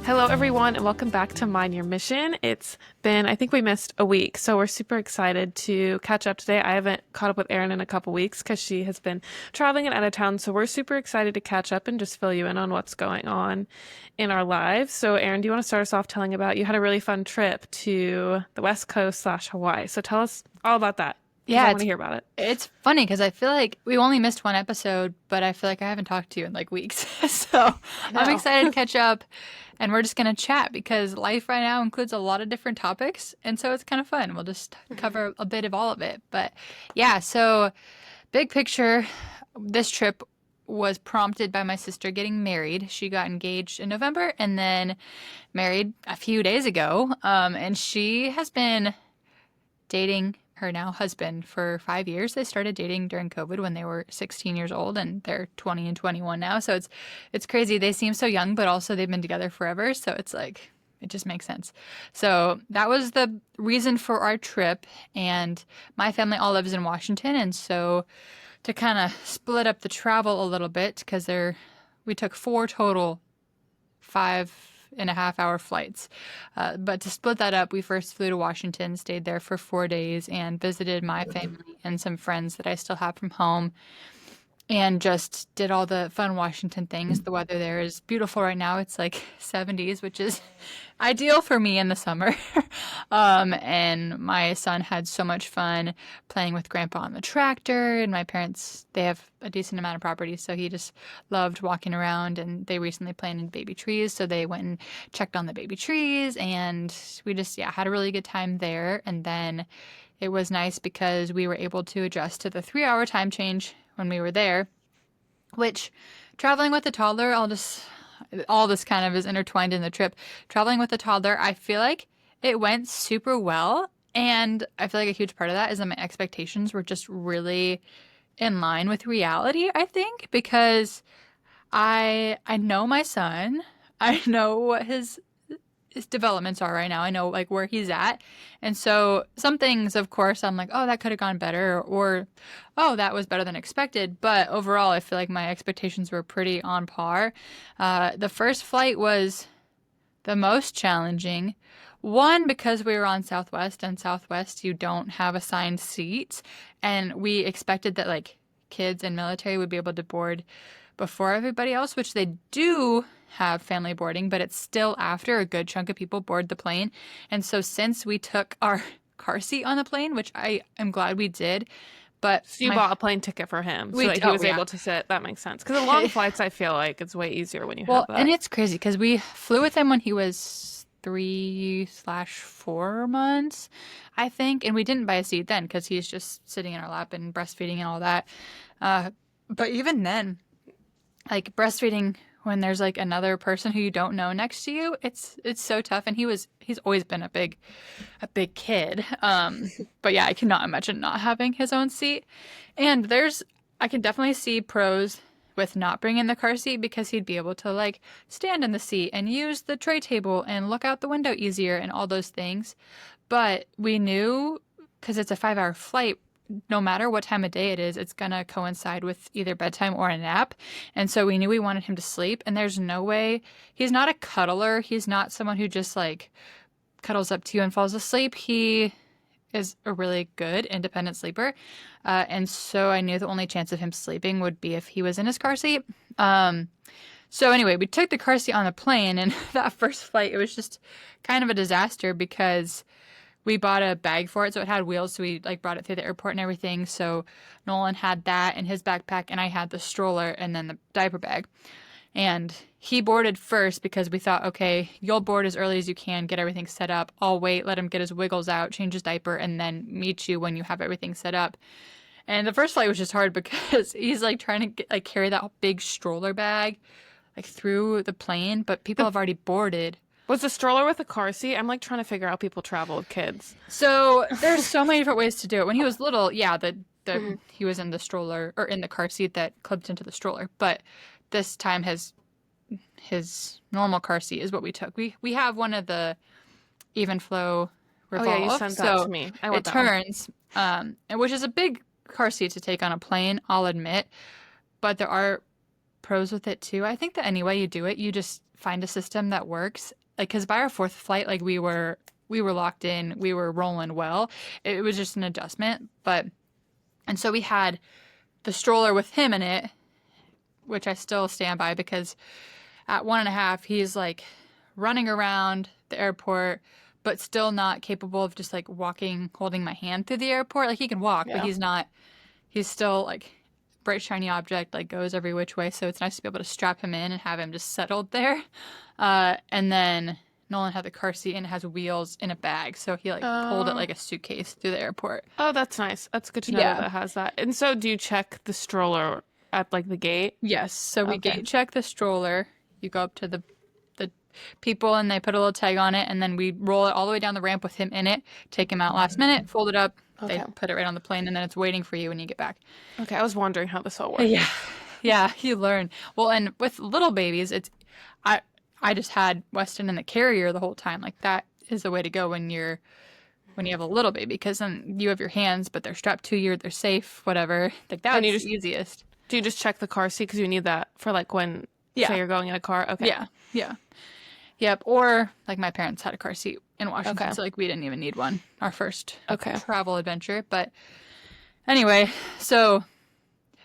Hello, everyone, and welcome back to Mind Your Mission. It's been, I think we missed a week, so we're super excited to catch up today. I haven't caught up with Erin in a couple weeks because she has been traveling and out of town, so we're super excited to catch up and just fill you in on what's going on in our lives. So, Erin, do you want to start us off telling about you had a really fun trip to the West Coast / Hawaii? So tell us all about that. Yeah, I want it's to hear about it. it's funny because I feel like we only missed one episode, but I feel like I haven't talked to you in like weeks. So I I'm know. excited to catch up and we're just gonna chat because life right now includes a lot of different topics, and so it's kind of fun. We'll just cover a bit of all of it. But yeah, so big picture, this trip was prompted by my sister getting married. She got engaged in November and then married a few days ago. And she has been dating her now husband for 5 years. They started dating during COVID when they were 16 years old, and they're 20 and 21 now. So it's crazy. They seem so young, but also they've been together forever. So it's like it just makes sense. So that was the reason for our trip. And my family all lives in Washington, and so to kind of split up the travel a little bit, because we took four total 5.5 hour flights. But to split that up, we first flew to Washington, stayed there for 4 days, and visited my family and some friends that I still have from home, and just did all the fun Washington things. The weather there is beautiful right now. It's like 70s, which is ideal for me in the summer. And my son had so much fun playing with Grandpa on the tractor. And my parents, they have a decent amount of property, so he just loved walking around. And they recently planted baby trees, so they went and checked on the baby trees. And we just, yeah, had a really good time there. And then it was nice because we were able to adjust to the 3 hour time change when we were there, which traveling with a toddler, all this kind of is intertwined in the trip. Traveling with a toddler, I feel like it went super well. And I feel like a huge part of that is that my expectations were just really in line with reality, I think, because I know my son. I know what his developments are right now. I know like where he's at. And so some things, of course, I'm like, oh, that could have gone better, or oh, that was better than expected. But overall, I feel like my expectations were pretty on par. The first flight was the most challenging. One, because we were on Southwest, and Southwest, you don't have assigned seats. And we expected that like kids and military would be able to board before everybody else, which they do have family boarding, but it's still after a good chunk of people board the plane. And so since we took our car seat on the plane, which I am glad we did, but So you bought a plane ticket for him so that he oh was yeah. able to sit. That makes sense. Because in long flights, I feel like it's way easier when you have Well, and that. it's crazy because we flew with him when he was 3/4 months, I think, and we didn't buy a seat then because he's just sitting in our lap and breastfeeding and all that. Uh, but even then, like breastfeeding when there's like another person who you don't know next to you, it's so tough. And he's always been a big kid. But yeah, I cannot imagine not having his own seat. And I can definitely see pros with not bringing the car seat because he'd be able to like stand in the seat and use the tray table and look out the window easier and all those things. But we knew, because it's a 5 hour flight, no matter what time of day it is, it's gonna coincide with either bedtime or a nap. And so we knew we wanted him to sleep, and there's no way. He's not a cuddler. He's not someone who just like cuddles up to you and falls asleep. He is a really good independent sleeper. And so I knew the only chance of him sleeping would be if he was in his car seat. So anyway, we took the car seat on the plane, and that first flight, it was just kind of a disaster because we bought a bag for it, so it had wheels, so we like brought it through the airport and everything. So Nolan had that in his backpack, and I had the stroller and then the diaper bag. And he boarded first because we thought, okay, you'll board as early as you can, get everything set up. I'll wait, let him get his wiggles out, change his diaper, and then meet you when you have everything set up. And the first flight was just hard because he's like trying to carry that big stroller bag like through the plane, but people The, have already boarded. was the stroller with a car seat? I'm like trying to figure out how people travel with kids. So there's so many different ways to do it. When he was little, yeah, he was in the stroller or in the car seat that clipped into the stroller. But this time his normal car seat is what we took. We have one of the even flow Oh yeah, you revolve, sent that to so me. I it want that one. turns, and which is a big car seat to take on a plane, I'll admit. But there are pros with it too. I think that any way you do it, you just find a system that works. Like, because by our fourth flight, like we were locked in, we were rolling well. It was just an adjustment, and so we had the stroller with him in it, which I still stand by because at 1.5, he's like running around the airport, but still not capable of just like walking, holding my hand through the airport. Like he can walk, but Yeah. he's still like bright, shiny object, like goes every which way. So it's nice to be able to strap him in and have him just settled there. And then Nolan had the car seat and it has wheels in a bag. So he like pulled it Oh. like a suitcase through the airport. Oh, that's nice. That's good to know that Yeah. it has that. And so do you check the stroller at like the gate? Yes. So we Okay. gate check the stroller. You go up to the people and they put a little tag on it, and then we roll it all the way down the ramp with him in it, take him out last minute, fold it up, they Okay. put it right on the plane, and then it's waiting for you when you get back. Okay, I was wondering how this all worked. Yeah. Yeah, you learn. Well, and with little babies, I I just had Weston in the carrier the whole time. Like that is the way to go when you have a little baby, because then you have your hands, but they're strapped to you, they're safe, whatever. Like that's And you the just easiest. do you just check the car seat because you need that for like when Yeah. say you're going in a car? Okay. Yeah. Yeah. Yep. Or like my parents had a car seat in Washington, Okay. so like we didn't even need one our first Okay. travel adventure. But anyway, so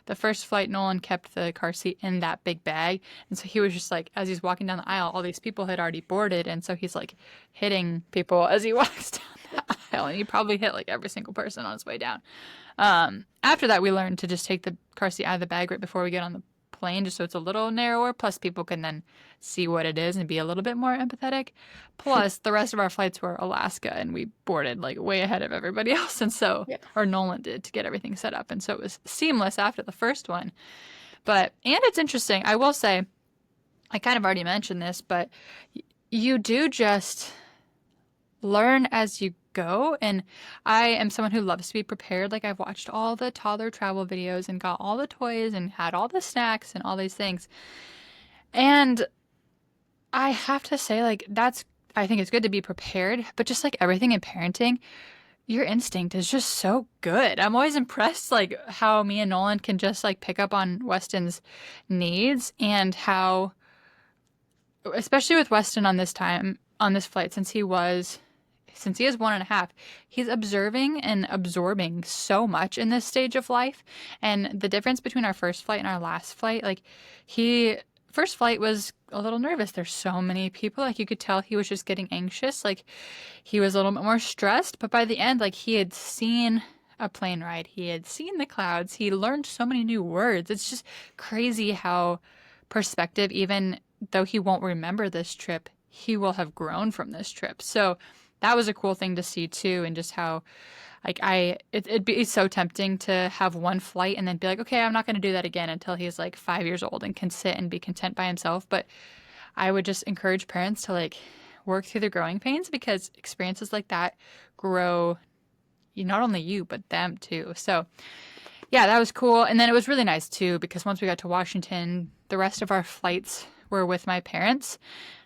the first flight, Nolan kept the car seat in that big bag, and so he was just like, as he's walking down the aisle, all these people had already boarded, and so he's like hitting people as he walks down the aisle, and he probably hit like every single person on his way down. After that, we learned to just take the car seat out of the bag right before we get on the plane, just so it's a little narrower. Plus, people can then see what it is and be a little bit more empathetic. Plus, the rest of our flights were Alaska, and we boarded like way ahead of everybody else, and so, Yeah. or Nolan did, to get everything set up, and so it was seamless after the first one. And it's interesting. I will say, I kind of already mentioned this, but you do just learn as you go. And I am someone who loves to be prepared. Like I've watched all the toddler travel videos and got all the toys and had all the snacks and all these things. And I have to say, like, I think it's good to be prepared, but just like everything in parenting, your instinct is just so good. I'm always impressed, like, how me and Nolan can just like pick up on Weston's needs, and how, especially with Weston on this flight, since he is 1.5, he's observing and absorbing so much in this stage of life. And the difference between our first flight and our last flight, like first flight was a little nervous. There's so many people, like you could tell he was just getting anxious. Like he was a little bit more stressed, but by the end, like he had seen a plane ride, he had seen the clouds, he learned so many new words. It's just crazy how perspective, even though he won't remember this trip, he will have grown from this trip. So that was a cool thing to see too, and just how, like, it'd be so tempting to have one flight and then be like, okay, I'm not going to do that again until he's like 5 years old and can sit and be content by himself. But I would just encourage parents to like work through their growing pains, because experiences like that grow not only you, but them too. So yeah, that was cool. And then it was really nice too, because once we got to Washington, the rest of our flights were with my parents.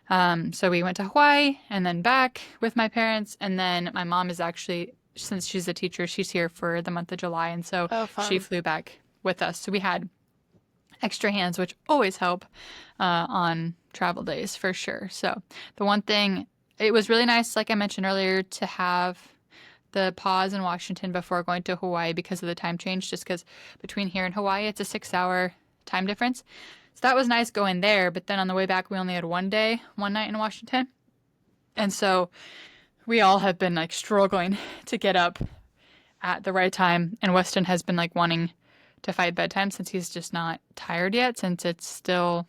So we went to Hawaii and then back with my parents. And then my mom is actually, since she's a teacher, she's here for the month of July. And so she flew back with us. So we had extra hands, which always help on travel days for sure. So the one thing, it was really nice, like I mentioned earlier, to have the pause in Washington before going to Hawaii because of the time change, just because between here and Hawaii, it's a 6-hour time difference. So that was nice going there, but then on the way back, we only had one night in Washington. And so we all have been like struggling to get up at the right time. And Weston has been like wanting to fight bedtime since he's just not tired yet, since it's still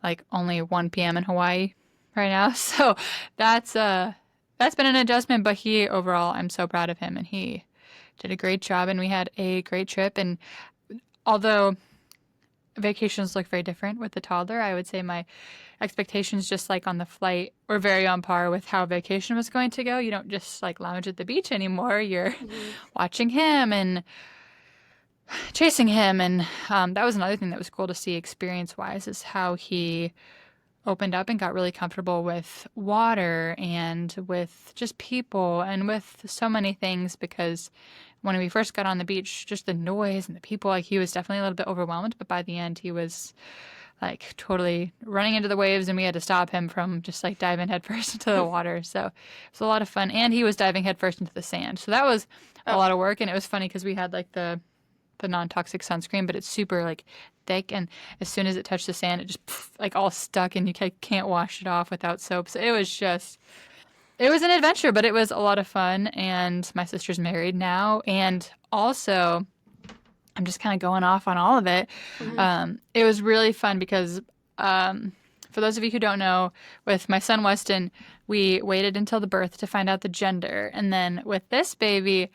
like only 1 p.m. in Hawaii right now. So that's been an adjustment, but overall, I'm so proud of him, and he did a great job, and we had a great trip. And although vacations look very different with the toddler, I would say my expectations, just like on the flight, were very on par with how vacation was going to go. You don't just like lounge at the beach anymore. You're watching him and chasing him. And that was another thing that was cool to see experience-wise, is how he opened up and got really comfortable with water and with just people and with so many things, because when we first got on the beach, just the noise and the people, like he was definitely a little bit overwhelmed, but by the end he was like totally running into the waves, and we had to stop him from just like diving headfirst into the water. So it was a lot of fun. And he was diving headfirst into the sand. So that was a lot of work. And it was funny because we had like the non-toxic sunscreen, but it's super like thick, and as soon as it touched the sand, it just like all stuck, and you can't wash it off without soap. So it was an adventure, but it was a lot of fun. And my sister's married now, and also I'm just kind of going off on all of it. It was really fun because for those of you who don't know, with my son Weston, we waited until the birth to find out the gender, and then with this baby,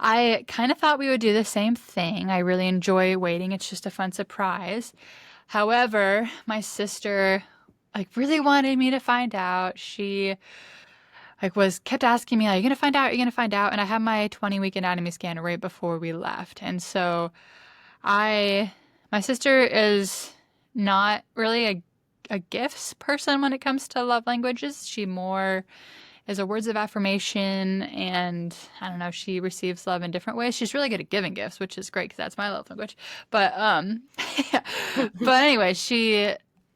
I kind of thought we would do the same thing. I really enjoy waiting. It's just a fun surprise. However, my sister like really wanted me to find out. She like kept asking me, like, "Are you gonna find out? Are you gonna find out?" And I had my 20-week anatomy scan right before we left. And so my sister is not really a gifts person when it comes to love languages. She more is a words of affirmation, and I don't know, she receives love in different ways. She's really good at giving gifts, which is great because that's my love language. But but anyway,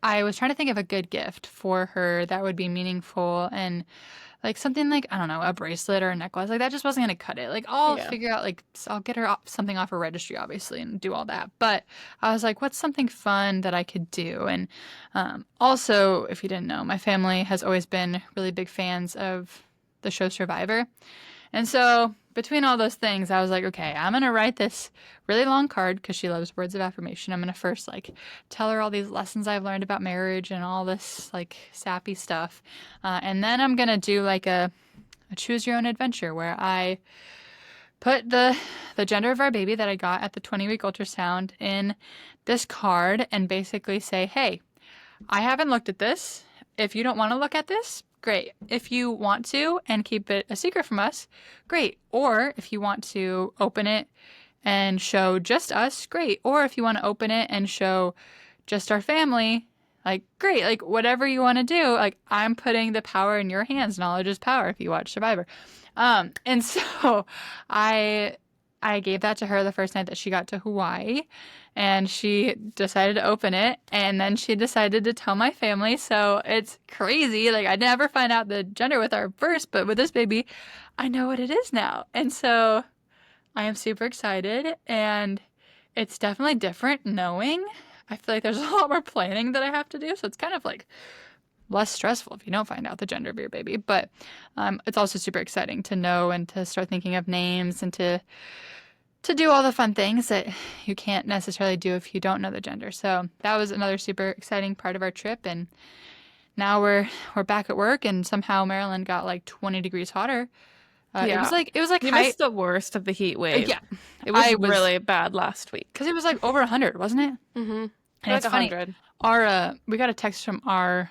I was trying to think of a good gift for her that would be meaningful, and like something like, I don't know, a bracelet or a necklace. Like that just wasn't going to cut it. Like I'll figure out, like I'll get her something off her registry, obviously, and do all that. But I was like, what's something fun that I could do? And also, if you didn't know, my family has always been really big fans of the show Survivor. And so between all those things, I was like, okay, I'm going to write this really long card because she loves words of affirmation. I'm going to first like tell her all these lessons I've learned about marriage and all this like sappy stuff. And then I'm going to do like a choose your own adventure where I put the gender of our baby that I got at the 20-week ultrasound in this card and basically say, hey, I haven't looked at this. If you don't want to look at this, great. If you want to and keep it a secret from us, great. Or if you want to open it and show just us, great. Or if you want to open it and show just our family, like, great. Like, whatever you want to do, like, I'm putting the power in your hands. Knowledge is power if you watch Survivor. And so I gave that to her the first night that she got to Hawaii, and she decided to open it, and then she decided to tell my family. So it's crazy. Like, I never find out the gender with our first, but with this baby, I know what it is now. And so I am super excited, and it's definitely different knowing. I feel like there's a lot more planning that I have to do, so it's kind of like less stressful if you don't find out the gender of your baby. But it's also super exciting to know and to start thinking of names and to do all the fun things that you can't necessarily do if you don't know the gender. So that was another super exciting part of our trip. And now we're back at work, and somehow Maryland got like 20 degrees hotter. It was like you missed the worst of the heat wave. Yeah, it was really bad last week because it was like over 100, wasn't it? Mm-hmm. And it's 100. Funny, we got a text from our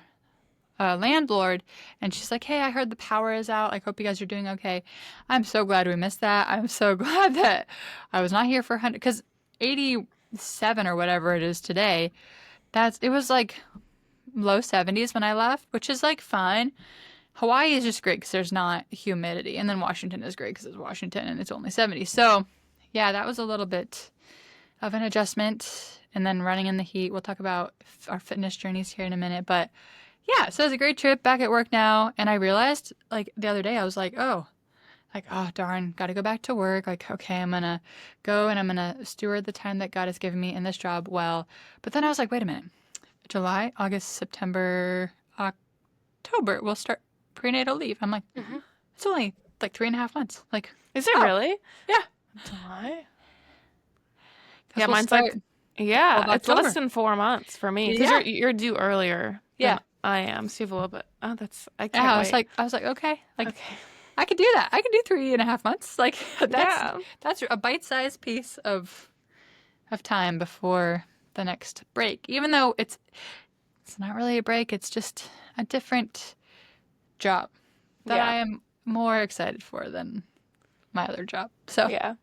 landlord, and she's like, hey, I heard the power is out. I hope you guys are doing okay. I'm so glad we missed that. I'm so glad that I was not here for 100, because 87 or whatever it is today, it was like low 70s when I left, which is like fine. Hawaii is just great because there's not humidity, and then Washington is great because it's Washington and it's only 70. So yeah, that was a little bit of an adjustment. And then running in the heat, we'll talk about our fitness journeys here in a minute, but yeah, so it was a great trip, back at work now. And I realized, like, the other day, I was like, oh, darn, got to go back to work. Like, okay, I'm going to go and I'm going to steward the time that God has given me in this job well. But then I was like, wait a minute. July, August, September, October, we'll start prenatal leave. I'm like, it's only like 3.5 months. Like, is it really? Yeah. July? Yeah, mine's like, yeah, it's less than 4 months for me. Because you're due earlier. Yeah. I am. So you have a little bit. Oh, I can't wait. I was like, okay. Like, okay. I could do that. I could do 3.5 months. Like, that's a bite-sized piece of time before the next break. Even though it's not really a break. It's just a different job that I am more excited for than my other job. So yeah.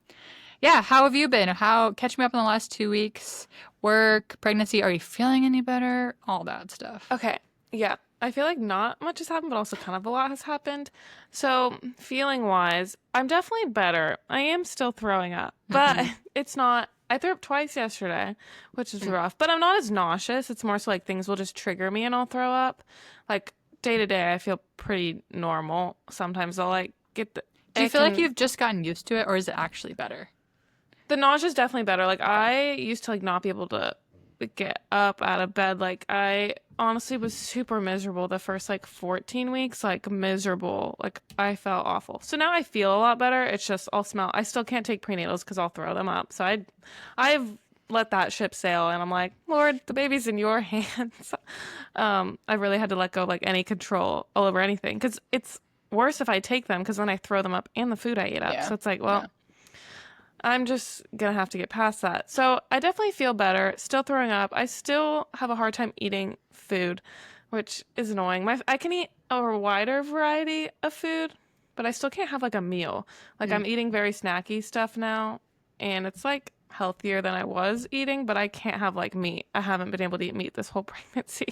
How have you been? Catch me up in the last 2 weeks. Work, pregnancy. Are you feeling any better? All that stuff. Okay. Yeah. I feel like not much has happened, but also kind of a lot has happened. So feeling wise, I'm definitely better. I am still throwing up, but it's not, I threw up twice yesterday, which is rough. But I'm not as nauseous. It's more so like things will just trigger me and I'll throw up. Like day to day, I feel pretty normal. Sometimes I'll like get the Do you ick feel like and you've just gotten used to it, or is it actually better? the nausea is definitely better. Like I used to like not be able to get up out of bed. Like I honestly was super miserable the first like 14 weeks, like miserable. Like I felt awful. So now I feel a lot better. It's just I'll smell. I still can't take prenatals because I'll throw them up. So I've let that ship sail, and I'm like, Lord, the baby's in your hands. I really had to let go of like any control all over anything because it's worse if I take them because then I throw them up and the food I eat up. Yeah. So it's like, well. Yeah. I'm just gonna have to get past that. So I definitely feel better. Still throwing up. I still have a hard time eating food, which is annoying. I can eat a wider variety of food, but I still can't have like a meal. Like I'm eating very snacky stuff now, and it's like healthier than I was eating, but I can't have like meat. I haven't been able to eat meat this whole pregnancy,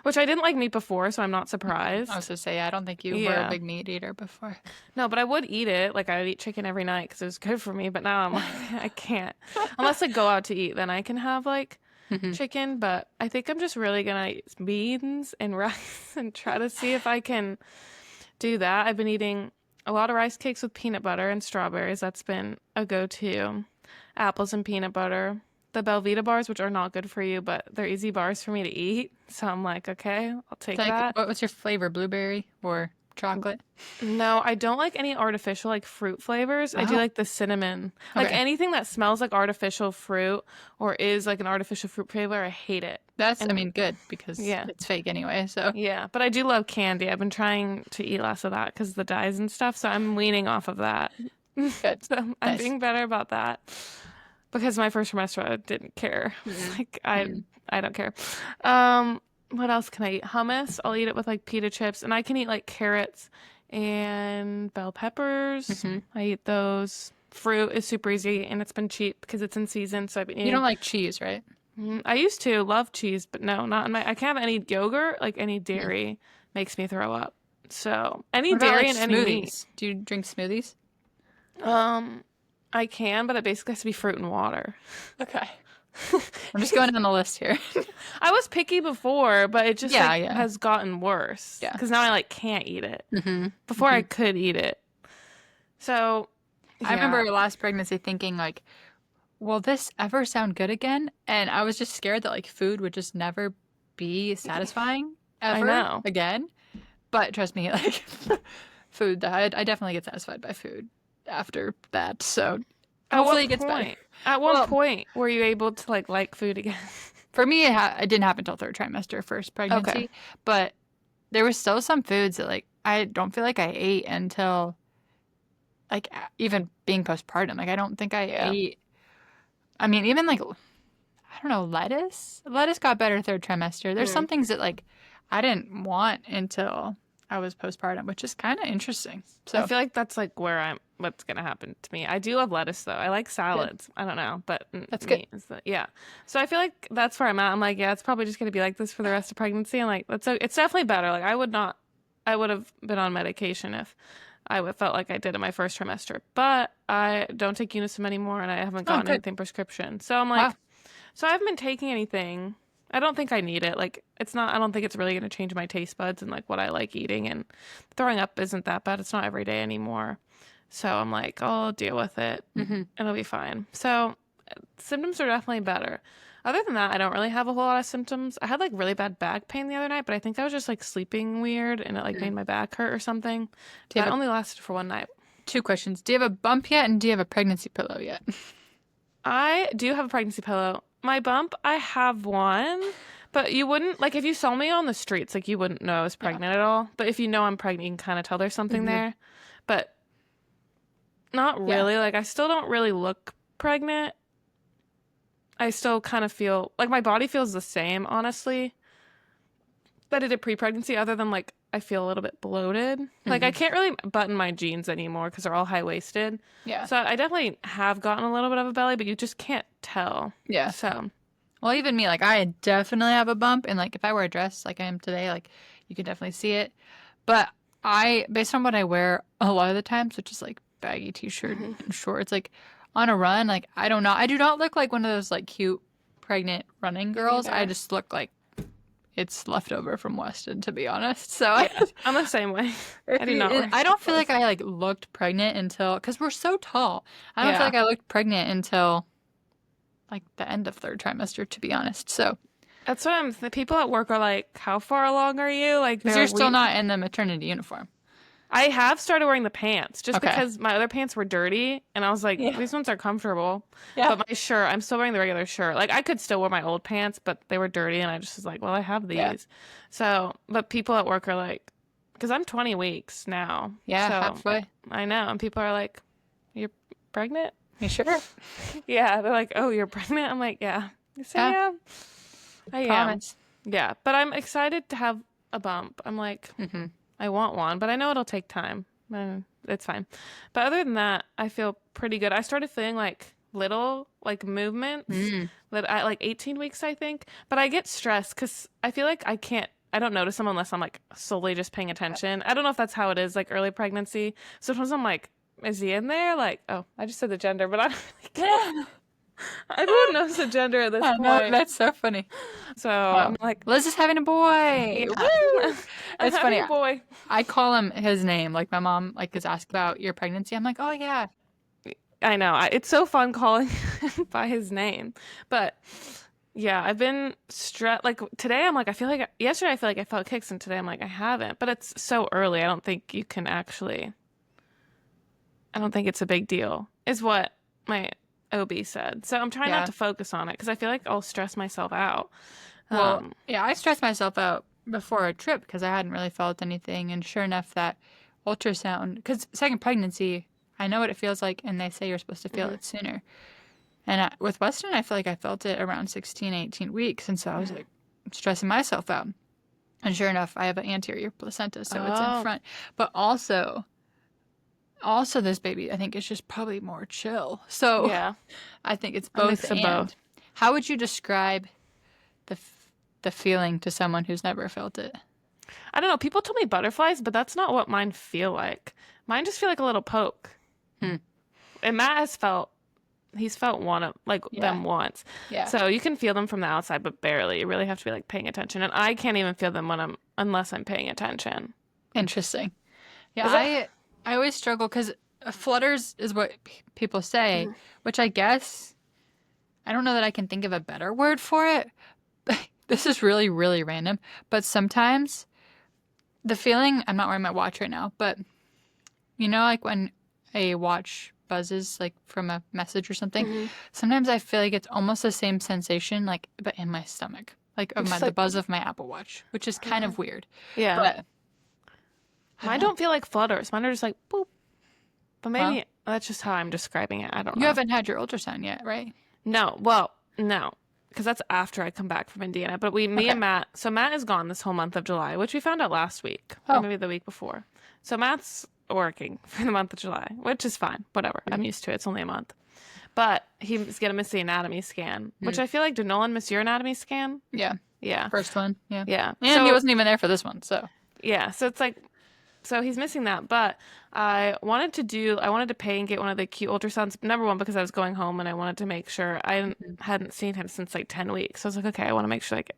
which I didn't like meat before, so I'm not I surprised. was to say, I don't think you were a Yeah. big meat eater before. No, but I would eat it. Like I would eat chicken every night because it was good for me. But now I'm like, I can't. Unless I go out to eat, then I can have like chicken. But I think I'm just really gonna eat beans and rice and try to see if I can do that. I've been eating a lot of rice cakes with peanut butter and strawberries. That's been a go-to. Apples and peanut butter. The Belvita bars, which are not good for you, but they're easy bars for me to eat. So I'm like, okay, I'll take Like, that. what's your flavor? Blueberry or chocolate? No, I don't like any artificial like fruit flavors. I do Oh, like the cinnamon. Like okay. anything that smells like artificial fruit or is like an artificial fruit flavor, I hate it. That's, I And mean, good because yeah. it's fake anyway. So Yeah, but I do love candy. I've been trying to eat less of that because of the dyes and stuff, so I'm weaning off of that. good. So I'm Nice. being better about that because my first semester I didn't care. Like I don't care. What else can I eat? Hummus. I'll eat it with like pita chips, and I can eat like carrots and bell peppers. I eat those. Fruit is super easy, and it's been cheap because it's in season. So I've been You don't eating. like cheese, right? I used to love cheese, but no, not in my. I can't have any yogurt. Like any dairy makes me throw up. So any What about dairy like and any meat. smoothies? Do you drink smoothies? Um, I can, but it basically has to be fruit and water. Okay. I'm just going down the list here. I was picky before, but it just Yeah, like yeah. has gotten worse. Yeah. Because now I like can't eat it. hmm Before I could eat it. So I yeah. remember last pregnancy thinking like, will this ever sound good again? And I was just scared that like food would just never be satisfying ever know. again. But trust me, like food, I definitely get satisfied by food after that. So At hopefully what it gets better. point? At what Well, point were you able to like food again? for me, it didn't happen until third trimester, first pregnancy. Okay. But there was still some foods that like I don't feel like I ate until like even being postpartum. Like I don't think I Yeah. ate. I mean, even like I don't know, lettuce. Lettuce got better third trimester. There's some things that like I didn't want until I was postpartum, which is kind of interesting. So I feel like that's like what's gonna happen to me. I do love lettuce though. I like salads. I don't know, but That's good. meat is yeah. So I feel like that's where I'm at. I'm like, yeah, it's probably just gonna be like this for the rest of pregnancy. And like, it's definitely better. Like I would have been on medication if I would felt like I did in my first trimester. But I don't take Unisom anymore, and I haven't gotten good. anything prescription. So I'm like, Wow. so I haven't been taking anything. I don't think I need it. Like it's not. I don't think it's really gonna change my taste buds and like what I like eating. And throwing up isn't that bad. It's not every day anymore. So I'm like, I'll deal with it. It'll be fine. So symptoms are definitely better. Other than that, I don't really have a whole lot of symptoms. I had like really bad back pain the other night, but I think I was just like sleeping weird and it like made my back hurt or something. Do you That have only lasted for one night. 2 questions? Do you have a bump yet, and do you have a pregnancy pillow yet? I do have a pregnancy pillow. My bump, I have one, but you wouldn't like if you saw me on the streets, like you wouldn't know I was pregnant at all. But if you know I'm pregnant, you can kind of tell there's something there. But not really. Like I still don't really look pregnant. I still kind of feel like my body feels the same, honestly, that it did pre-pregnancy, other than like I feel a little bit bloated. Like I can't really button my jeans anymore because they're all high-waisted. Yeah. So I definitely have gotten a little bit of a belly, but you just can't tell. Yeah. So Well, even me, like I definitely have a bump, and like if I wear a dress like I am today, like you can definitely see it. But based on what I wear a lot of the times, which is like baggy t-shirt and shorts, like on a run, like, I don't know. I do not look like one of those, like, cute pregnant running girls. I Neither. just look like it's leftover from Weston, to be honest. So Yeah, I'm the same way. I do not wear I cute don't feel like clothes. I, like, looked pregnant until, because we're so tall. I don't feel Yeah. like I looked pregnant until, like, the end of third trimester, to be honest. So, That's what the people at work are like, how far along are you? Like because they're you're like, still not in the maternity uniform. I have started wearing the pants just Okay. because my other pants were dirty and I was like, Yeah. these ones are comfortable. Yeah. But my shirt, I'm still wearing the regular shirt. Like I could still wear my old pants, but they were dirty and I just was like, well, I have Yeah. these. So, but people at work are like, because I'm 20 weeks now. Yeah, So halfway. I know. And people are like, you're pregnant? You sure? Yeah. They're like, oh, you're pregnant? I'm like, yeah. Yes, I Yeah. am. I am. Promise. Yeah. But I'm excited to have a bump. I'm like, Mm-hmm. I want one, but I know it'll take time. It's fine. But other than that, I feel pretty good. I started feeling like little like movements that at like 18 weeks, I think. But I get stressed because I feel like I don't notice them unless I'm like solely just paying attention. I don't know if that's how it is, like early pregnancy. Sometimes I'm like, is he in there? Like, oh, I just said the gender, but I don't really care. Everyone knows the gender at this I know, point. that's so funny. So Wow. I'm like, Liz is having a boy. yeah. Woo! I'm It's having funny. a boy. I call him his name. Like my mom like is asked about your pregnancy. I'm like, oh yeah. I know. It's so fun calling him by his name. But yeah, I've been stressed. Like today, I'm like, yesterday, I feel like I felt kicks, and today, I'm like, I haven't. But it's so early. I don't think you can actually, I don't think it's a big deal, is what my OB said. So I'm trying Yeah. not to focus on it because I feel like I'll stress myself out. Well, yeah, I stressed myself out before a trip because I hadn't really felt anything. And sure enough, that ultrasound, because second pregnancy, I know what it feels like, and they say you're supposed to feel it sooner. And with Weston, I feel like I felt it around 16, 18 weeks. And so I was like stressing myself out. And sure enough, I have an anterior placenta, so it's in Oh. front. But also this baby, I think, is just probably more chill. So Yeah. I think it's A both mix of and. both. How would you describe the feeling to someone who's never felt it? I don't know. People tell me butterflies, but that's not what mine feel like. Mine just feel like a little poke. Hmm. And Matt he's felt one of them once. Yeah. So you can feel them from the outside, but barely. You really have to be like paying attention. And I can't even feel them unless I'm paying attention. Interesting. Yeah, Is it- I always struggle because flutters is what people say, which I guess I don't know that I can think of a better word for it. This is really, really random. But sometimes the feeling, I'm not wearing my watch right now, but you know, like when a watch buzzes like from a message or something, sometimes I feel like it's almost the same sensation, like, but in my stomach, like of Just the like- buzz of my Apple Watch, which is kind of weird. Yeah. But Mine don't feel like flutters. Mine are just like boop. But maybe Huh? that's just how I'm describing it. I don't know. you haven't had your ultrasound yet, right? No. Well, no. Because that's after I come back from Indiana. But me and Matt, so Matt is gone this whole month of July, which we found out last week. Oh. Or maybe the week before. So Matt's working for the month of July, which is fine. Whatever. I'm used to it. It's only a month. But he's going to miss the anatomy scan, which I feel like, did Nolan miss your anatomy scan? Yeah. Yeah. First one. Yeah. Yeah. And So- he wasn't even there for this one, so. Yeah, so it's like, so he's missing that, but I wanted to pay and get one of the cute ultrasounds. Number one, because I was going home and I wanted to make sure hadn't seen him since like 10 weeks. So I was like, okay, I want to make sure like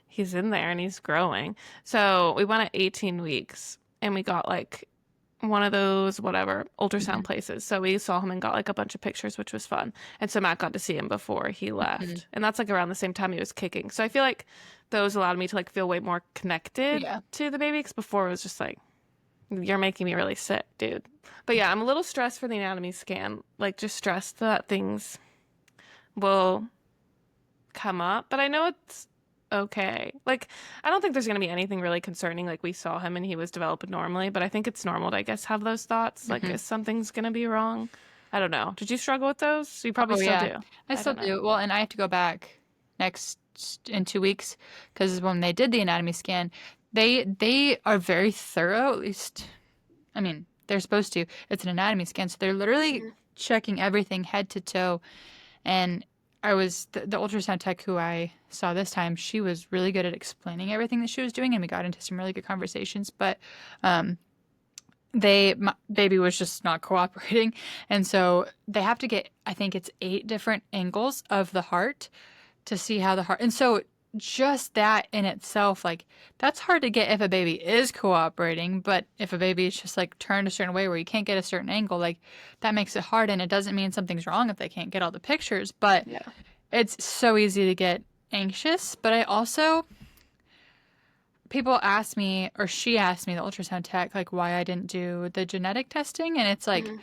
he's in there and he's growing. So we went at 18 weeks and we got like one of those, whatever, ultrasound places. So we saw him and got like a bunch of pictures, which was fun. And so Matt got to see him before he left. And that's like around the same time he was kicking. So I feel like those allowed me to like feel way more connected to the baby, because before it was just like, you're making me really sick, dude. But yeah, I'm a little stressed for the anatomy scan. Like, just stressed that things will come up. But I know it's okay. Like, I don't think there's going to be anything really concerning. Like, we saw him and he was developing normally. But I think it's normal to, I guess, have those thoughts. Like, if something's going to be wrong. I don't know. Did you struggle with those? You probably still do. I still don't know. do. Well, and I have to go back in 2 weeks because when they did the anatomy scan, they are very thorough. At least, I mean, they're supposed to. It's an anatomy scan, so they're literally checking everything head to toe. And I was the ultrasound tech who I saw this time. She was really good at explaining everything that she was doing, and we got into some really good conversations. But my baby was just not cooperating. And so they have to get, I think it's 8 different angles of the heart to see how the heart, and so just that in itself, like, that's hard to get if a baby is cooperating, but if a baby is just like turned a certain way where you can't get a certain angle, like, that makes it hard. And it doesn't mean something's wrong if they can't get all the pictures, but Yeah. it's so easy to get anxious. But I also, people ask me, or she asked me, the ultrasound tech, like, why I didn't do the genetic testing. And it's like, Hmm.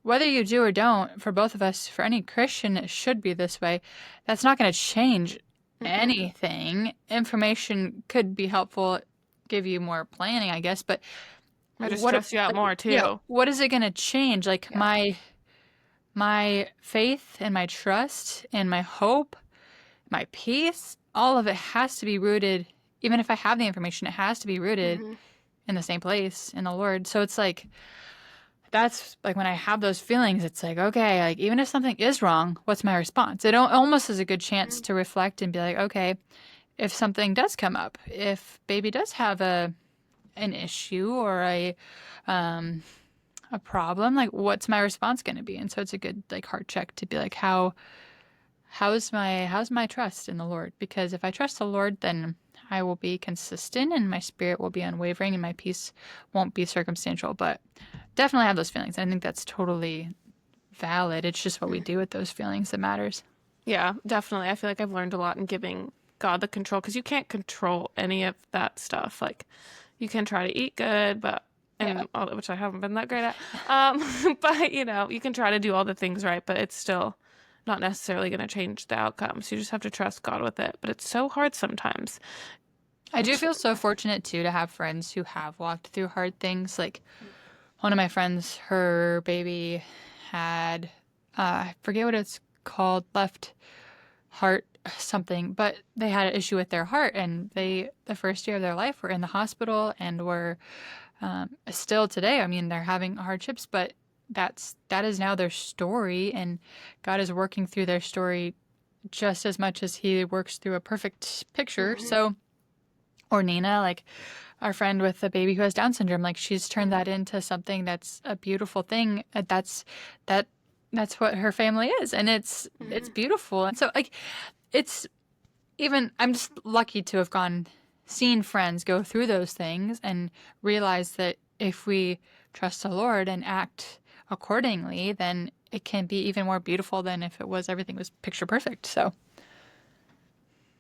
whether you do or don't, for both of us, for any Christian, it should be this way. That's not going to change Mm-mm. anything. Information could be helpful, give you more planning, I guess, but Or just what, stress you out like, more yeah, too. what is it going to change? Like, Yeah. my faith and my trust and my hope, my peace, all of it has to be rooted. Even if I have the information, it has to be rooted Hmm. in the same place, in the Lord. So it's like, that's like when I have those feelings, it's like, okay, like, even if something is wrong, what's my response? It almost is a good chance to reflect and be like, okay, if something does come up, if baby does have an issue or a problem, like, what's my response going to be? And so it's a good, like, heart check to be like, how's my trust in the Lord? Because if I trust the Lord, then I will be consistent and my spirit will be unwavering and my peace won't be circumstantial. But definitely have those feelings. I think that's totally valid. It's just what we do with those feelings that matters. Yeah, definitely. I feel like I've learned a lot in giving God the control because you can't control any of that stuff. Like, you can try to eat good, but Yeah. and all, which I haven't been that great at. But you can try to do all the things right, but it's still not necessarily going to change the outcome. So you just have to trust God with it. But it's so hard sometimes. I do feel so fortunate too to have friends who have walked through hard things. Like, one of my friends, her baby had, I forget what it's called, left heart something, but they had an issue with their heart, and the first year of their life, were in the hospital and were still today. I mean, they're having hardships, but that is now their story, and God is working through their story just as much as He works through a perfect picture. Hmm. So, or Nina, like, our friend with the baby who has Down syndrome, like, she's turned that into something that's a beautiful thing. That that's what her family is, and it's Hmm. beautiful. And so, like, it's, even, I'm just lucky to have seen friends go through those things and realize that if we trust the Lord and act accordingly, then it can be even more beautiful than if everything was picture perfect. So,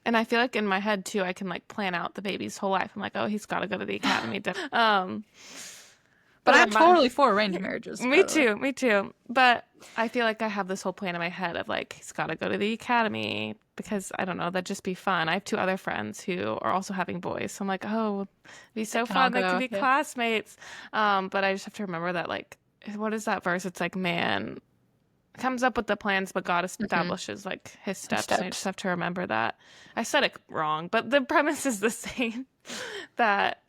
And I feel like in my head too, I can like plan out the baby's whole life. I'm like, oh, he's got to go to the academy. but But I'm I'm totally for arranged marriages, by Me the way. too, me too. But I feel like I have this whole plan in my head of like, he's got to go to the academy because I don't know, that'd just be fun. I have 2 other friends who are also having boys. So I'm like, oh, it'd be They so can all fun. They could go. be Yeah. classmates. But I just have to remember that, like, what is that verse? It's like, man comes up with the plans, but God Hmm. establishes like his Her steps. And I just steps. have to remember that. I said it wrong, but the premise is the same that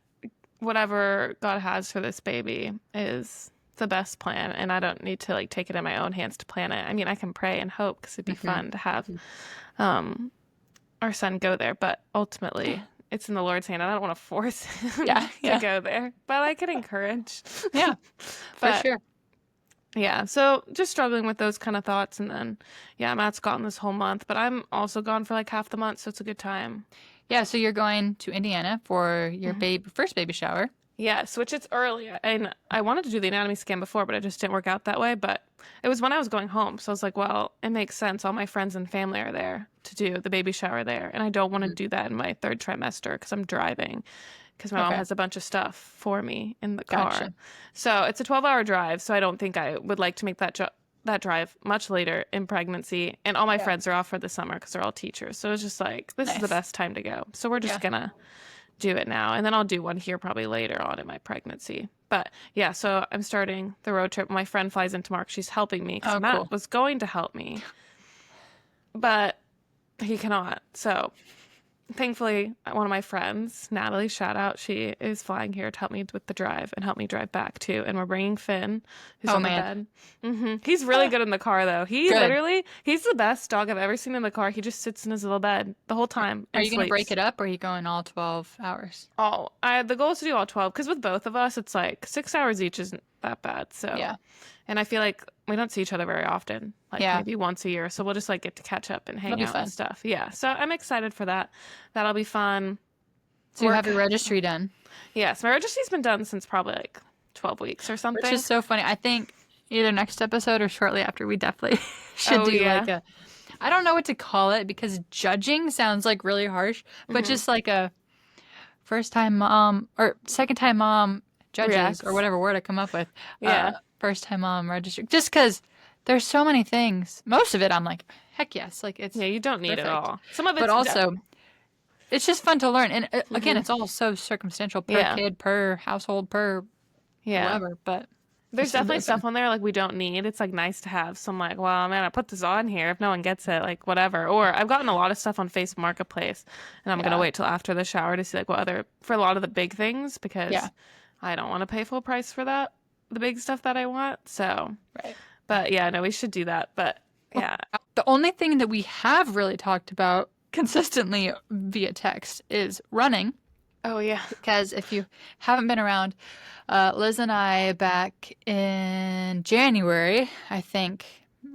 whatever God has for this baby is the best plan, and I don't need to like take it in my own hands to plan it. I mean, I can pray and hope because it'd be Hmm. fun to have um our son go there, but ultimately it's in the Lord's hand. I don't want to force him Yeah. to Yeah. go there, but I can encourage. Yeah. For But sure. yeah, so just struggling with those kind of thoughts, and then yeah, Matt's gone this whole month, but I'm also gone for like half the month, so it's a good time. Yeah. So you're going to Indiana for your first baby shower. Yes, which it's early. And I wanted to do the anatomy scan before, but it just didn't work out that way. But it was when I was going home. So I was like, well, it makes sense. All my friends and family are there to do the baby shower there. And I don't want to Mhm. do that in my 3rd trimester because I'm driving, because my mom Okay. has a bunch of stuff for me in the car. Gotcha. So it's a 12-hour drive. So I don't think I would like to make that drive much later in pregnancy. And all my Yeah. friends are off for the summer because they're all teachers. So it's just like, this is the Nice. best time to go. So we're just Yeah. going to do it now, and then I'll do one here probably later on in my pregnancy. But yeah, so I'm starting the road trip. My friend flies into Mark. She's helping me because Oh, Matt cool. was going to help me, but he cannot. So thankfully, one of my friends, Natalie, shout out, she is flying here to help me with the drive and help me drive back too. And we're bringing Finn, who's on the bed. He's really good in the car though. He's the best dog I've ever seen in the car. He just sits in his little bed the whole time Are and you going to break sleeps. it up, or are you going all 12 hours? The goal is to do all 12 because with both of us, it's like 6 hours each isn't that bad. So, Yeah. And I feel like we don't see each other very often, like maybe once a year. So we'll just like get to catch up and hang out and stuff. Yeah. So I'm excited for that. That'll be fun. So you have your registry done? Yes. My registry's been done since probably like 12 weeks or something. Which is so funny. I think either next episode or shortly after, we definitely should do like a, I don't know what to call it because judging sounds like really harsh, but just like a first time mom or second time mom judges or whatever word I come up with. First time mom registry. Just because there's so many things. Most of it I'm like, heck yes. Like it's you don't need it all. Some of it, but also it's just fun to learn. And again, it's all so circumstantial per kid, per household, per whatever. But there's definitely stuff on there like we don't need. It's like nice to have. So I'm like, well, man, I put this on here. If no one gets it, like whatever. Or I've gotten a lot of stuff on Facebook Marketplace, and I'm gonna wait till after the shower to see like what other for a lot of the big things because I don't want to pay full price for that. The big stuff that I want. So, but yeah, no, we should do that. But yeah. The only thing that we have really talked about consistently via text is running. Oh, yeah. Because if you haven't been around, Liz and I back in January, I think,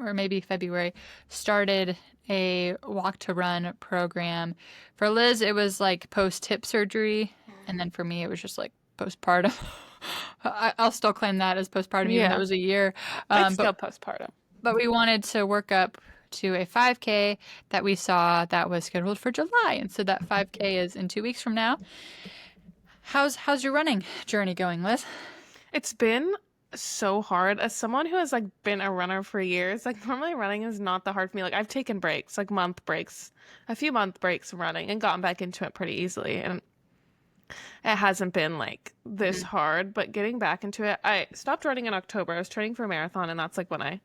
or maybe February, started a walk to run program. For Liz, it was like post-hip surgery. And then for me, it was just like postpartum. I'll still claim that as postpartum, even though it was a year. It's still postpartum. But we wanted to work up to a 5K that we saw that was scheduled for July. And so that 5K is in 2 weeks from now. How's your running journey going, Liz? It's been so hard. As someone who has like been a runner for years, like normally running is not that hard for me. Like I've taken breaks, like a few month breaks running and gotten back into it pretty easily. And it hasn't been like this hard, but getting back into it, I stopped running in October. I was training for a marathon, and that's like when my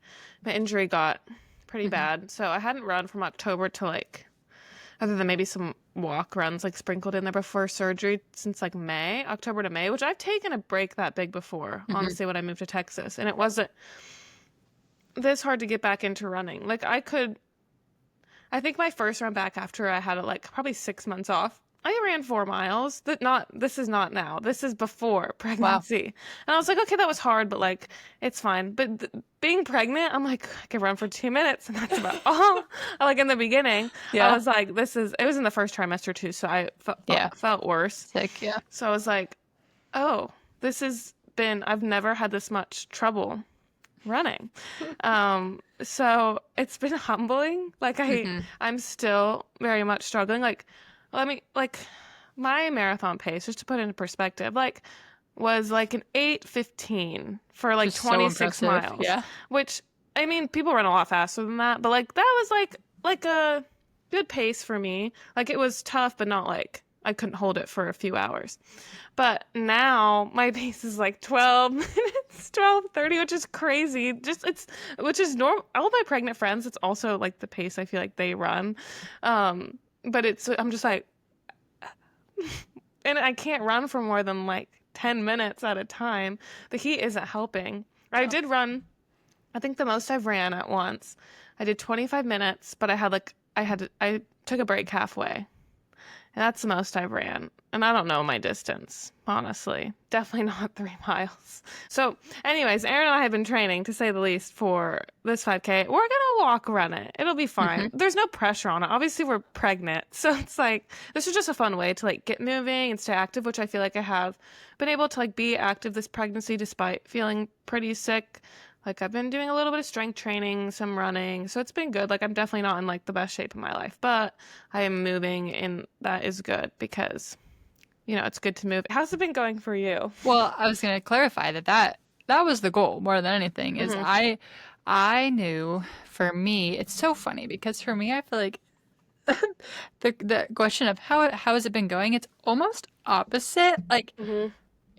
injury got pretty bad. So I hadn't run from October to like, other than maybe some walk runs like sprinkled in there before surgery since like October to May, which I've taken a break that big before, honestly, when I moved to Texas. And it wasn't this hard to get back into running. Like I think my first run back after I had like probably 6 months off, I ran 4 miles. This is not now. This is before pregnancy. Wow. And I was like, okay, that was hard, but like, it's fine. But being pregnant, I'm like, I could run for 2 minutes, and that's about all. Like in the beginning, I was like, it was in the first trimester too, so I felt worse. Sick, yeah. So I was like, oh, I've never had this much trouble running. So it's been humbling. Like I'm still very much struggling. Like, my marathon pace, just to put it into perspective, like, was like an 8:15 for like 26 miles. Yeah. Which, I mean, people run a lot faster than that, but like, that was like a good pace for me. Like, it was tough, but not like I couldn't hold it for a few hours. But now my pace is like 12 minutes, 12:30, which is crazy. Which is normal. All my pregnant friends, it's also like the pace I feel like they run. But I'm just like, and I can't run for more than like 10 minutes at a time. The heat isn't helping. I did run, I think the most I've ran at once, I did 25 minutes, but I took a break halfway. And that's the most I've ran. And I don't know my distance, honestly. Definitely not 3 miles. So anyways, Erin and I have been training, to say the least, for this 5K. We're going to walk run it. It'll be fine. There's no pressure on it. Obviously, we're pregnant. So it's like, this is just a fun way to like get moving and stay active, which I feel like I have been able to like be active this pregnancy despite feeling pretty sick. Like I've been doing a little bit of strength training, some running. So it's been good. Like I'm definitely not in like the best shape of my life, but I am moving, and that is good because, it's good to move. How's it been going for you? Well, I was going to clarify that was the goal more than anything is I knew for me, it's so funny because for me, I feel like the question of how has it been going? It's almost opposite. Like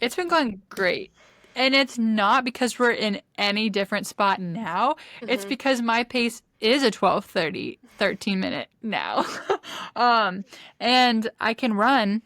it's been going great. And it's not because we're in any different spot now. It's because my pace is a 12:30, 13-minute now. And I can run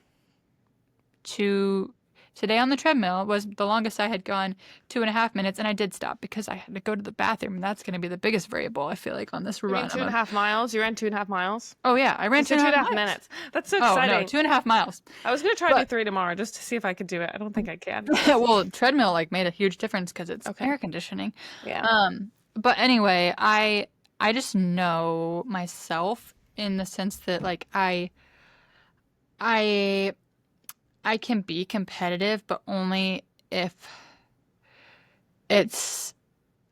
today on the treadmill was the longest I had gone, 2.5 minutes, and I did stop because I had to go to the bathroom, and that's going to be the biggest variable, I feel like, on this You mean run. 2.5 miles? You ran 2.5 miles? Oh, yeah, I ran You said 2.5 2.5 miles. minutes. That's so Oh, no, exciting. 2.5 miles. I was gonna try to do But 3 tomorrow just to see if I could do it. I don't think I can. well, treadmill like made a huge difference because it's Okay. air conditioning. Yeah. But anyway, I just know myself in the sense that like I can be competitive, but only if it's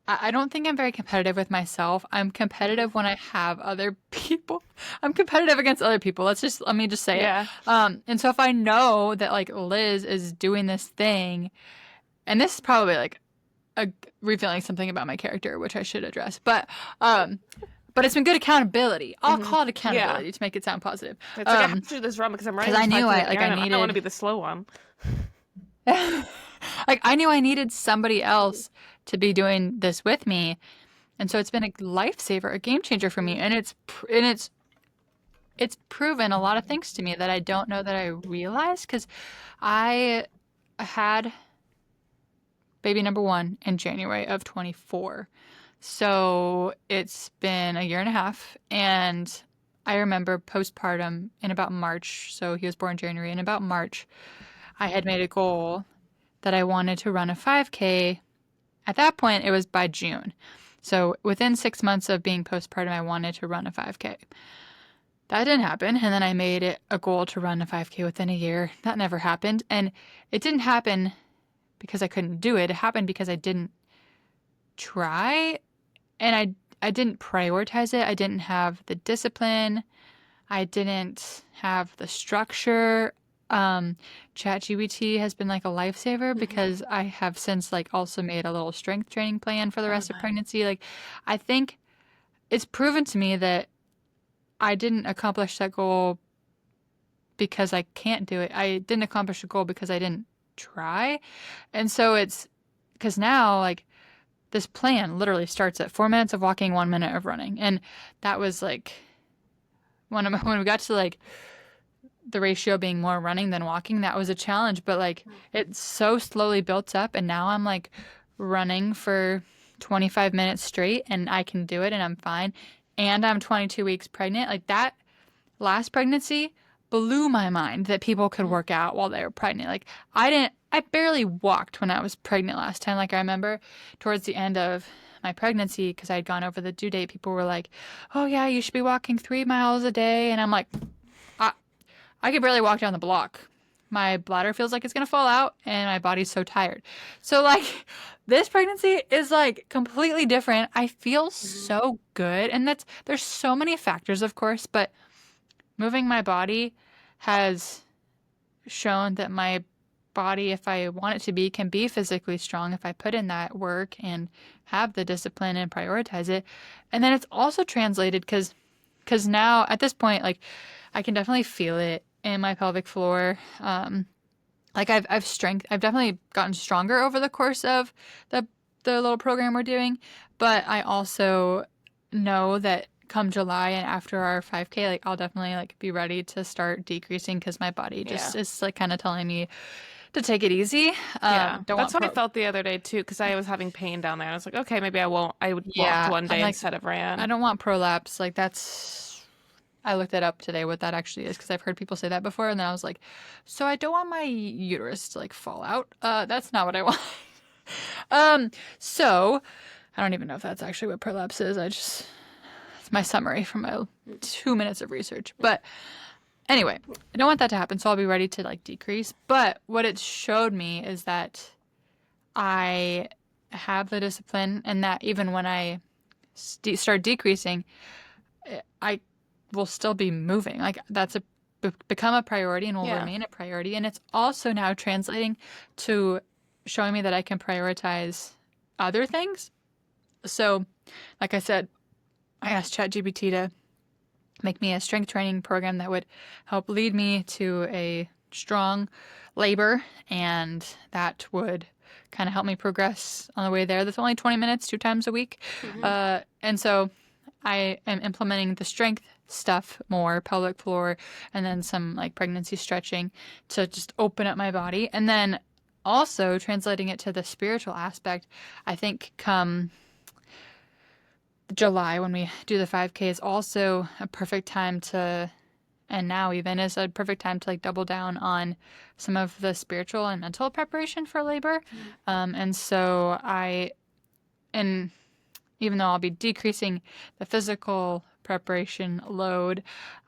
I don't think I'm very competitive with myself. I'm competitive when I have other people. I'm competitive against other people. Let me just say Yeah. it. And so if I know that like Liz is doing this thing, and this is probably like revealing something about my character, which I should address, but it's been good accountability. I'll call it accountability to make it sound positive. It's like I have to do this run because I'm running 'Cause I this knew 5K I with like Erin, I and I don't want to needed be the slow one. like I knew I needed somebody else to be doing this with me, and so it's been a lifesaver, a game changer for me, and it's proven a lot of things to me that I don't know that I realized because I had baby number 1 in January of 24. So it's been a year and a half, and I remember postpartum in about March. So he was born in January. In about March, I had made a goal that I wanted to run a 5K. At that point, it was by June. So within 6 months of being postpartum, I wanted to run a 5K. That didn't happen. And then I made it a goal to run a 5K within a year. That never happened. And it didn't happen because I couldn't do it. It happened because I didn't try, and I didn't prioritize it. I didn't have the discipline. I didn't have the structure. ChatGPT has been like a lifesaver because I have since like also made a little strength training plan for the rest of pregnancy. Like I think it's proven to me that I didn't accomplish that goal because I can't do it. I didn't accomplish the goal because I didn't try. And so it's because now like this plan literally starts at 4 minutes of walking, 1 minute of running. And that was like when we got to like the ratio being more running than walking, that was a challenge. But like it so slowly built up, and now I'm like running for 25 minutes straight, and I can do it, and I'm fine. And I'm 22 weeks pregnant. Like that last pregnancy blew my mind that people could work out while they were pregnant. Like I barely walked when I was pregnant last time. Like I remember towards the end of my pregnancy, because I had gone over the due date, people were like, oh yeah, you should be walking 3 miles a day. And I'm like, I could barely walk down the block. My bladder feels like it's going to fall out, and my body's so tired. So like this pregnancy is like completely different. I feel so good. And there's so many factors, of course, but moving my body has shown that my body, if I want it to be, can be physically strong if I put in that work and have the discipline and prioritize it. And then it's also translated because now at this point, like I can definitely feel it in my pelvic floor. Like I've definitely gotten stronger over the course of the little program we're doing, but I also know that come July and after our 5K, like I'll definitely like be ready to start decreasing because my body just is like kind of telling me to take it easy. That's what I felt the other day too, because I was having pain down there. And I was like, okay, maybe I won't. I would walk one day instead of ran. I don't want prolapse. Like I looked that up today, what that actually is, because I've heard people say that before, and then I was like, so I don't want my uterus to like fall out. That's not what I want. So I don't even know if that's actually what prolapse is. It's my summary from my 2 minutes of research. But anyway, I don't want that to happen, so I'll be ready to like decrease. But what it showed me is that I have the discipline, and that even when I start decreasing, I will still be moving. Like that's become a priority and will remain a priority. And it's also now translating to showing me that I can prioritize other things. So, like I said, I asked ChatGPT to make me a strength training program that would help lead me to a strong labor, and that would kind of help me progress on the way there. That's only 20 minutes, 2 times a week. And so I am implementing the strength stuff more, pelvic floor, and then some like pregnancy stretching to just open up my body. And then also translating it to the spiritual aspect, I think come July when we do the 5K is also a perfect time to, and now even is a perfect time to like double down on some of the spiritual and mental preparation for labor. And so and even though I'll be decreasing the physical preparation load,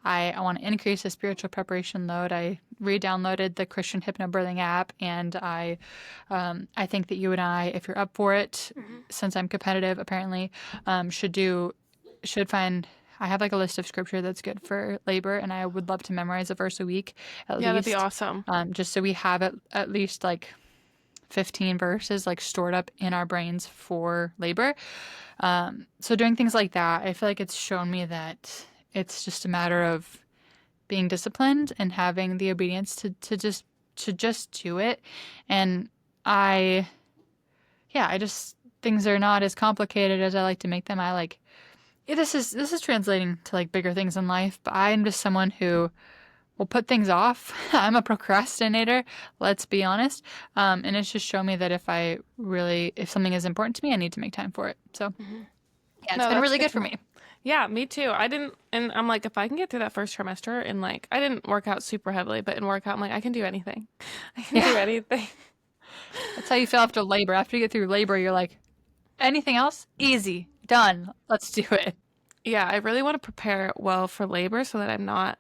I want to increase the spiritual preparation load. I re-downloaded the Christian Hypnobirthing app, and I think that you and I, if you're up for it, since I'm competitive, apparently, should find. I have like a list of scripture that's good for labor, and I would love to memorize a verse a week at Yeah, least. that'd be awesome. Just so we have at least like 15 verses like stored up in our brains for labor. So doing things like that, I feel like it's shown me that it's just a matter of being disciplined and having the obedience to just do it. And I just things are not as complicated as I like to make them. This is translating to like bigger things in life, but I'm just someone who will put things off. I'm a procrastinator, let's be honest. And it's just shown me that if something is important to me, I need to make time for it. So yeah, it's been really good for me. Yeah, me too. And I'm like, if I can get through that first trimester and like, I didn't work out super heavily, but in workout, I'm like, I can do anything. I can do anything. That's how you feel after labor. After you get through labor, you're like, anything else? Easy. Done. Let's do it. Yeah, I really want to prepare well for labor so that I'm not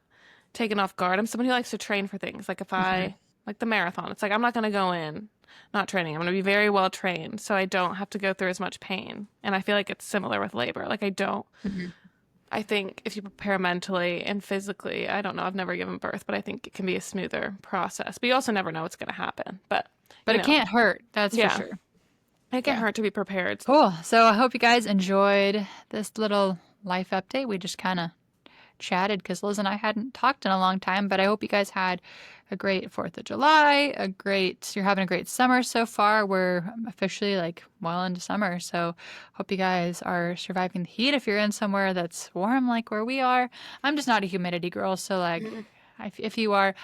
taken off guard. I'm someone who likes to train for things. Like if I, like the marathon, it's like, I'm not going to go in not training. I'm going to be very well trained so I don't have to go through as much pain. And I feel like it's similar with labor. Like I think if you prepare mentally and physically, I don't know, I've never given birth, but I think it can be a smoother process. But you also never know what's going to happen. But it can't hurt. That's for sure. It can't hurt to be prepared. Cool. So I hope you guys enjoyed this little life update. We just kind of chatted because Liz and I hadn't talked in a long time, but I hope you guys had a great 4th of July, you're having a great summer so far. We're officially like well into summer, so hope you guys are surviving the heat if you're in somewhere that's warm like where we are. I'm just not a humidity girl, so like if you are,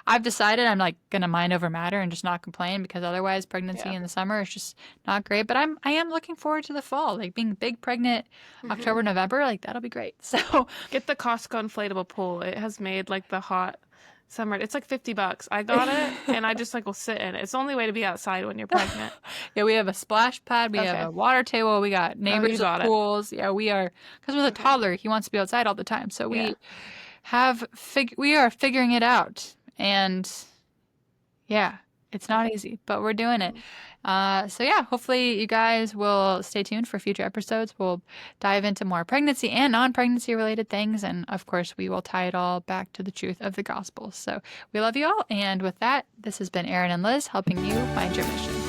I've decided I'm like gonna mind over matter and just not complain because otherwise pregnancy in the summer is just not great. But I am looking forward to the fall, like being big pregnant October, November, like that'll be great. So get the Costco inflatable pool. It has made like the hot summer. It's like $50. I got it and I just like will sit in it. It's the only way to be outside when you're pregnant. Yeah, we have a splash pad. We have a water table. We got neighbors with pools. Yeah, we are, because with a toddler, he wants to be outside all the time. So we are figuring it out, and yeah, it's not easy, but we're doing it. So yeah, hopefully you guys will stay tuned for future episodes. We'll dive into more pregnancy and non-pregnancy related things, and of course we will tie it all back to the truth of the gospel. So we love you all, and with that, this has been Erin and Liz helping you find your mission.